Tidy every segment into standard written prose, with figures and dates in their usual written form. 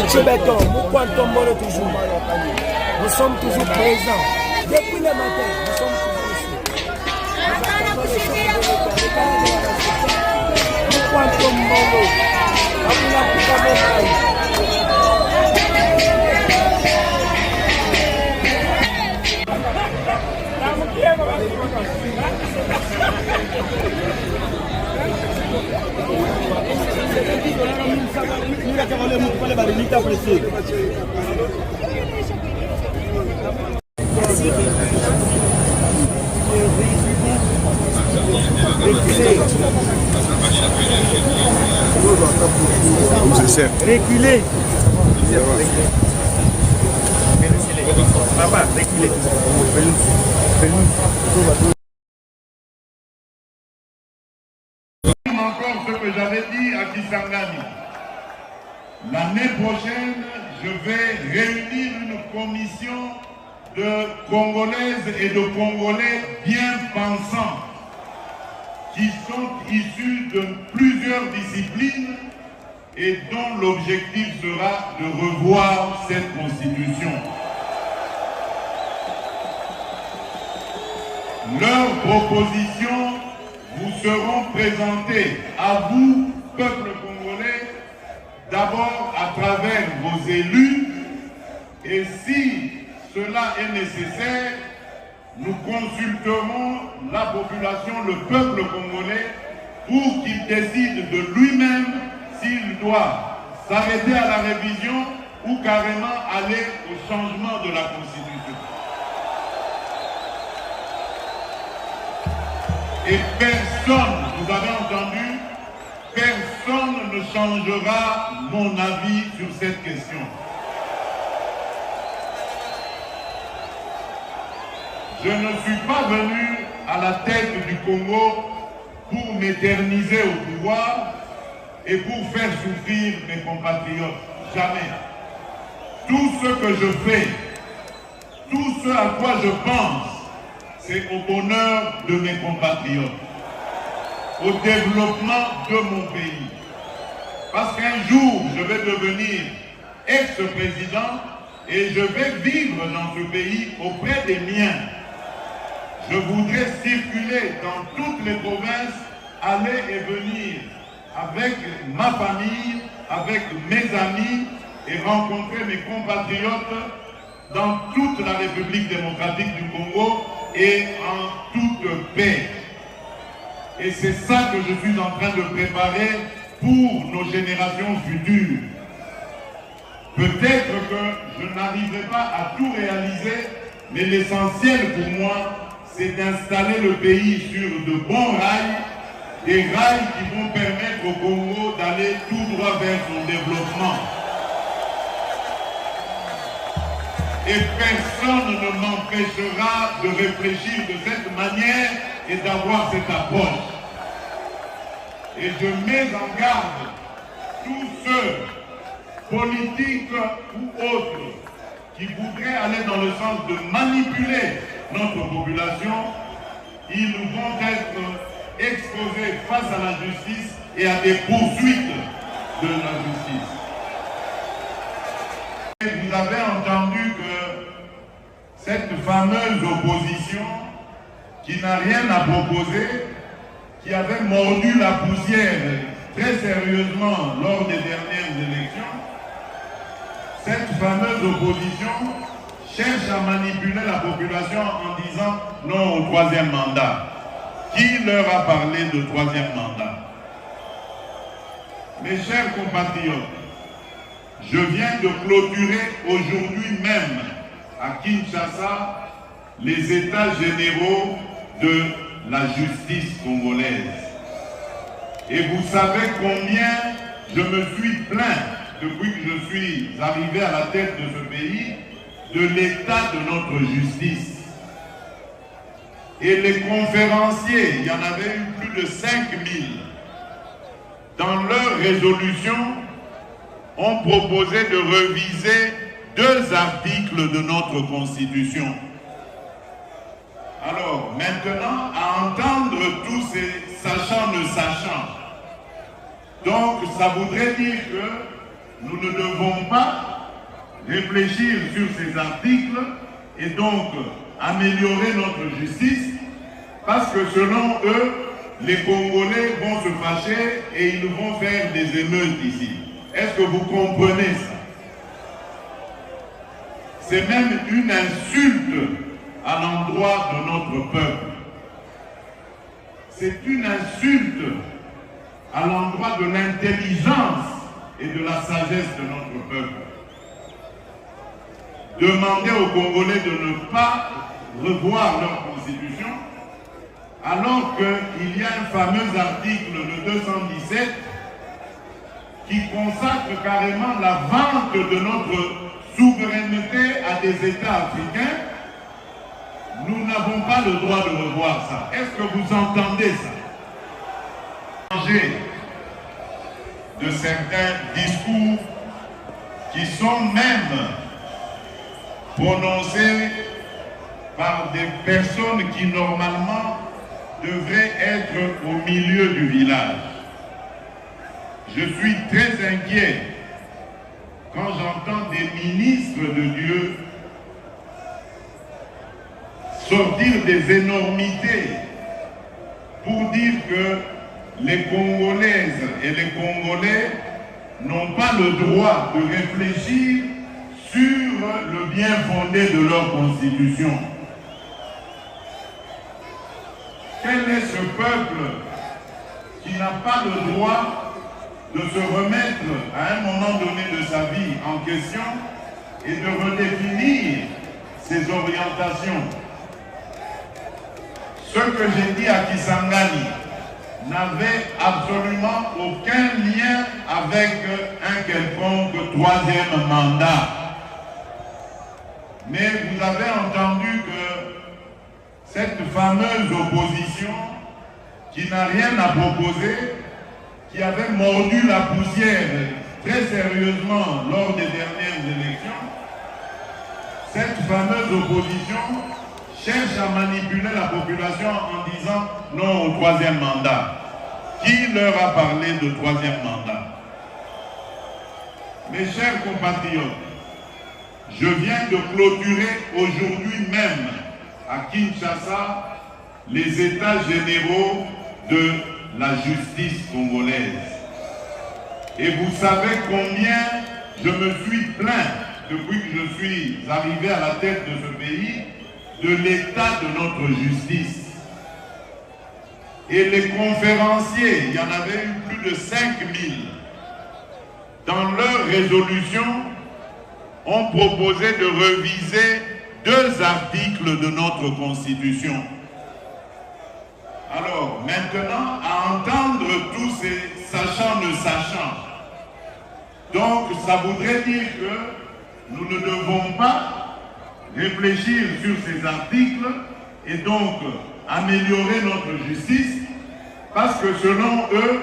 Chibeton, Moukouantombolo toujours. Nous sommes toujours présents. Depuis le matin, nous sommes toujours ici. Nous attendons les choses de l'État. Moukouantombolo, Abula Poukamokai. Reculez. Papa, reculez. Encore ce que j'avais dit à Kisangani. L'année prochaine, je vais réunir une commission de Congolaises et de Congolais bien pensants qui sont issus de plusieurs disciplines et dont l'objectif sera de revoir cette constitution. Leurs propositions vous seront présentées à vous, peuple congolais, d'abord à travers vos élus, et si cela est nécessaire, nous consulterons la population, le peuple congolais, pour qu'il décide de lui-même s'il doit s'arrêter à la révision ou carrément aller au changement de la Constitution. Et personne, vous avez entendu, personne ne changera mon avis sur cette question. Je ne suis pas venu à la tête du Congo pour m'éterniser au pouvoir et pour faire souffrir mes compatriotes. Jamais. Tout ce que je fais, tout ce à quoi je pense, c'est au bonheur de mes compatriotes, au développement de mon pays. Parce qu'un jour, je vais devenir ex-président et je vais vivre dans ce pays auprès des miens. Je voudrais circuler dans toutes les provinces, aller et venir avec ma famille, avec mes amis et rencontrer mes compatriotes dans toute la République démocratique du Congo et en toute paix. Et c'est ça que je suis en train de préparer pour nos générations futures. Peut-être que je n'arriverai pas à tout réaliser, mais l'essentiel pour moi, c'est d'installer le pays sur de bons rails, des rails qui vont permettre au Congo d'aller tout droit vers son développement. Et personne ne m'empêchera de réfléchir de cette manière et d'avoir cette approche. Et je mets en garde tous ceux, politiques ou autres, qui voudraient aller dans le sens de manipuler notre population. Ils vont être exposés face à la justice et à des poursuites de la justice. Et vous avez entendu que cette fameuse opposition qui n'a rien à proposer, qui avait mordu la poussière très sérieusement lors des dernières élections, cette fameuse opposition cherche à manipuler la population en disant non au troisième mandat. Qui leur a parlé de troisième mandat? Mes chers compatriotes, je viens de clôturer aujourd'hui même à Kinshasa les états généraux de la justice congolaise. Et vous savez combien je me suis plaint depuis que je suis arrivé à la tête de ce pays de l'état de notre justice. Et les conférenciers, il y en avait eu plus de 5000, dans leur résolution, ont proposé de réviser 2 articles de notre Constitution. Alors, maintenant, à entendre tous ces sachants ne sachant, donc ça voudrait dire que nous ne devons pas réfléchir sur ces articles et donc améliorer notre justice, parce que selon eux, les Congolais vont se fâcher et ils vont faire des émeutes ici. Est-ce que vous comprenez ça? C'est même une insulte à l'endroit de notre peuple. C'est une insulte à l'endroit de l'intelligence et de la sagesse de notre peuple. Demander aux Congolais de ne pas revoir leur constitution, alors qu'il y a un fameux article, le 217, qui consacre carrément la vente de notre souveraineté à des États africains. Nous n'avons pas le droit de revoir ça. Est-ce que vous entendez ça? De certains discours qui sont même prononcés par des personnes qui normalement devraient être au milieu du village. Je suis très inquiet quand j'entends des ministres de Dieu sortir des énormités pour dire que les Congolaises et les Congolais n'ont pas le droit de réfléchir sur le bien fondé de leur constitution. Quel est ce peuple qui n'a pas le droit de se remettre à un moment donné de sa vie en question et de redéfinir ses orientations? Ce que j'ai dit à Kisangani n'avait absolument aucun lien avec un quelconque troisième mandat. Mais vous avez entendu que cette fameuse opposition qui n'a rien à proposer, qui avait mordu la poussière très sérieusement lors des dernières élections, cette fameuse opposition cherche à manipuler la population en disant non au troisième mandat. Qui leur a parlé de troisième mandat? Mes chers compatriotes, je viens de clôturer aujourd'hui même à Kinshasa les états généraux de la justice congolaise. Et vous savez combien je me suis plaint depuis que je suis arrivé à la tête de ce pays de l'état de notre justice. Et les conférenciers, il y en avait eu plus de 5000, dans leur résolution, ont proposé de réviser 2 articles de notre Constitution. Alors, maintenant, à entendre tous ces sachants ne sachant, donc ça voudrait dire que nous ne devons pas réfléchir sur ces articles et donc améliorer notre justice, parce que selon eux,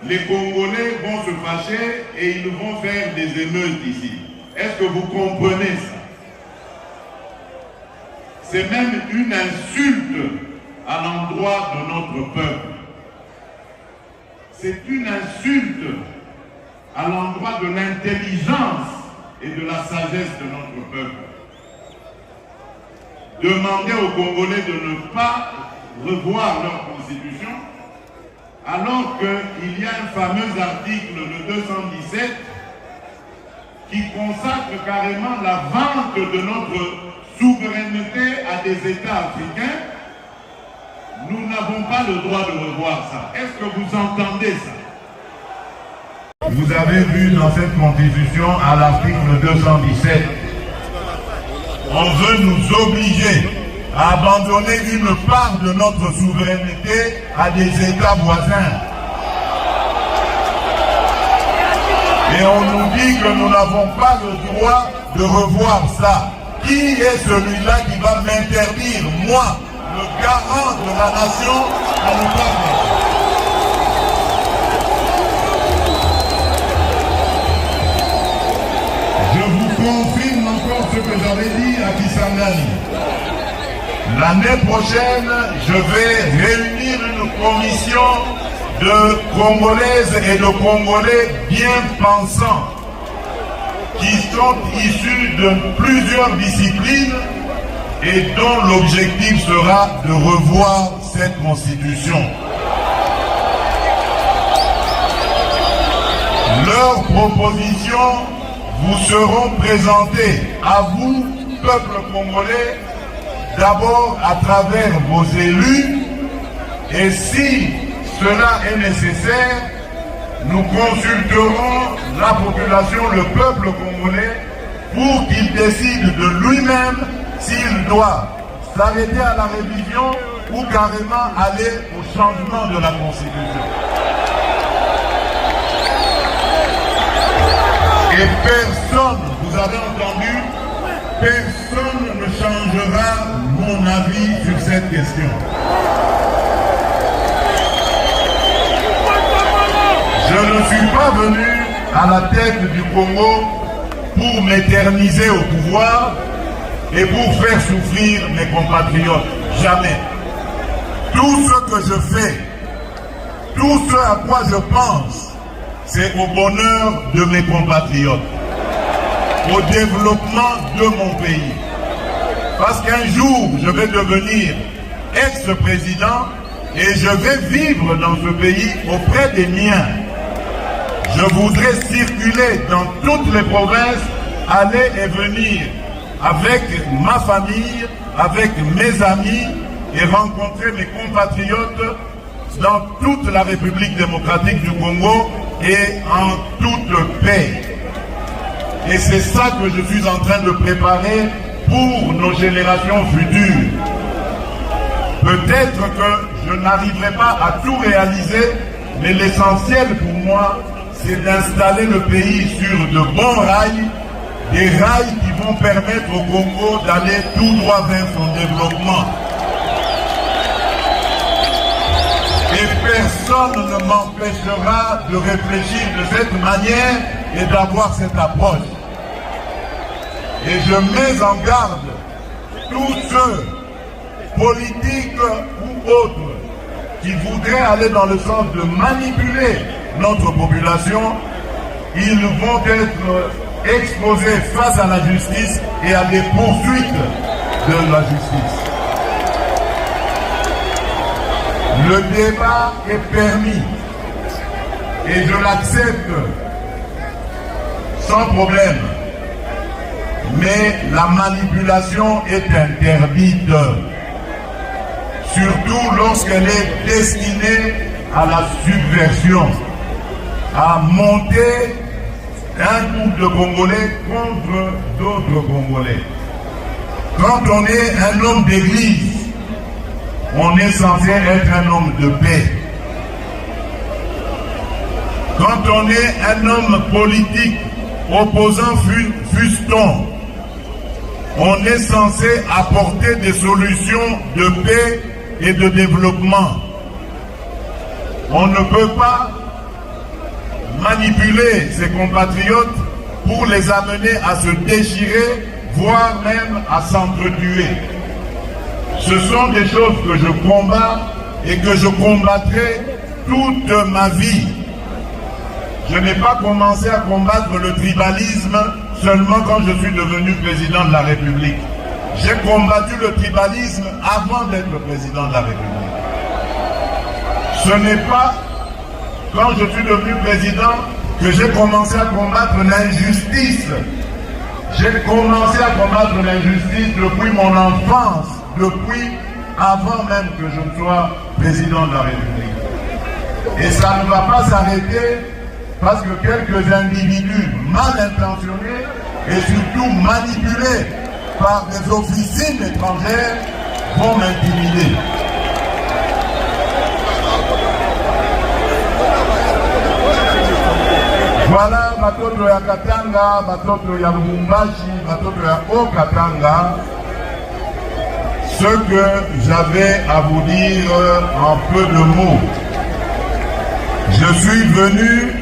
les Congolais vont se fâcher et ils vont faire des émeutes ici. Est-ce que vous comprenez ça? C'est même une insulte à l'endroit de notre peuple. C'est une insulte à l'endroit de l'intelligence et de la sagesse de notre peuple. Demander aux Congolais de ne pas revoir leur constitution, alors qu'il y a un fameux article, le 217, qui consacre carrément la vente de notre souveraineté à des États africains. Nous n'avons pas le droit de revoir ça. Est-ce que vous entendez ça? Vous avez vu dans cette constitution, à l'article 217, on veut nous obliger à abandonner une part de notre souveraineté à des États voisins. Et on nous dit que nous n'avons pas le droit de revoir ça. Qui est celui-là qui va m'interdire, moi, le garant de la nation, à ne pas faire? Je vous confirme encore ce que j'avais dit à Kisangani. L'année prochaine, je vais réunir une commission de Congolaises et de Congolais bien pensants qui sont issus de plusieurs disciplines et dont l'objectif sera de revoir cette constitution. Leurs propositions vous seront présentées à vous, peuple congolais, d'abord à travers vos élus, et si cela est nécessaire, nous consulterons la population, le peuple congolais, pour qu'il décide de lui-même s'il doit s'arrêter à la révision ou carrément aller au changement de la Constitution. Et personne, vous avez entendu, personne ne changera mon avis sur cette question. Je ne suis pas venu à la tête du Congo pour m'éterniser au pouvoir et pour faire souffrir mes compatriotes. Jamais. Tout ce que je fais, tout ce à quoi je pense, c'est au bonheur de mes compatriotes, au développement de mon pays. Parce qu'un jour, je vais devenir ex-président et je vais vivre dans ce pays auprès des miens. Je voudrais circuler dans toutes les provinces, aller et venir avec ma famille, avec mes amis et rencontrer mes compatriotes dans toute la République démocratique du Congo et en toute paix. Et c'est ça que je suis en train de préparer pour nos générations futures. Peut-être que je n'arriverai pas à tout réaliser, mais l'essentiel pour moi, c'est d'installer le pays sur de bons rails, des rails qui vont permettre au Congo d'aller tout droit vers son développement. Et personne ne m'empêchera de réfléchir de cette manière et d'avoir cette approche. Et je mets en garde tous ceux, politiques ou autres, qui voudraient aller dans le sens de manipuler notre population. Ils vont être exposés face à la justice et à des poursuites de la justice. Le débat est permis et je l'accepte sans problème. Mais la manipulation est interdite, surtout lorsqu'elle est destinée à la subversion, à monter un groupe de Congolais contre d'autres Congolais. Quand on est un homme d'église, on est censé être un homme de paix. Quand on est un homme politique, opposant fût-on, on est censé apporter des solutions de paix et de développement. On ne peut pas manipuler ses compatriotes pour les amener à se déchirer, voire même à s'entretuer. Ce sont des choses que je combats et que je combattrai toute ma vie. Je n'ai pas commencé à combattre le tribalisme seulement quand je suis devenu président de la République. J'ai combattu le tribalisme avant d'être président de la République. Ce n'est pas quand je suis devenu président que j'ai commencé à combattre l'injustice. J'ai commencé à combattre l'injustice depuis mon enfance, depuis avant même que je ne sois président de la République. Et ça ne va pas s'arrêter parce que quelques individus mal intentionnés et surtout manipulés par des officines étrangères vont m'intimider. Voilà batoto ya Katanga, batoto ya Lubumbashi, batoto ya Haut-Katanga, ce que j'avais à vous dire en peu de mots. Je suis venu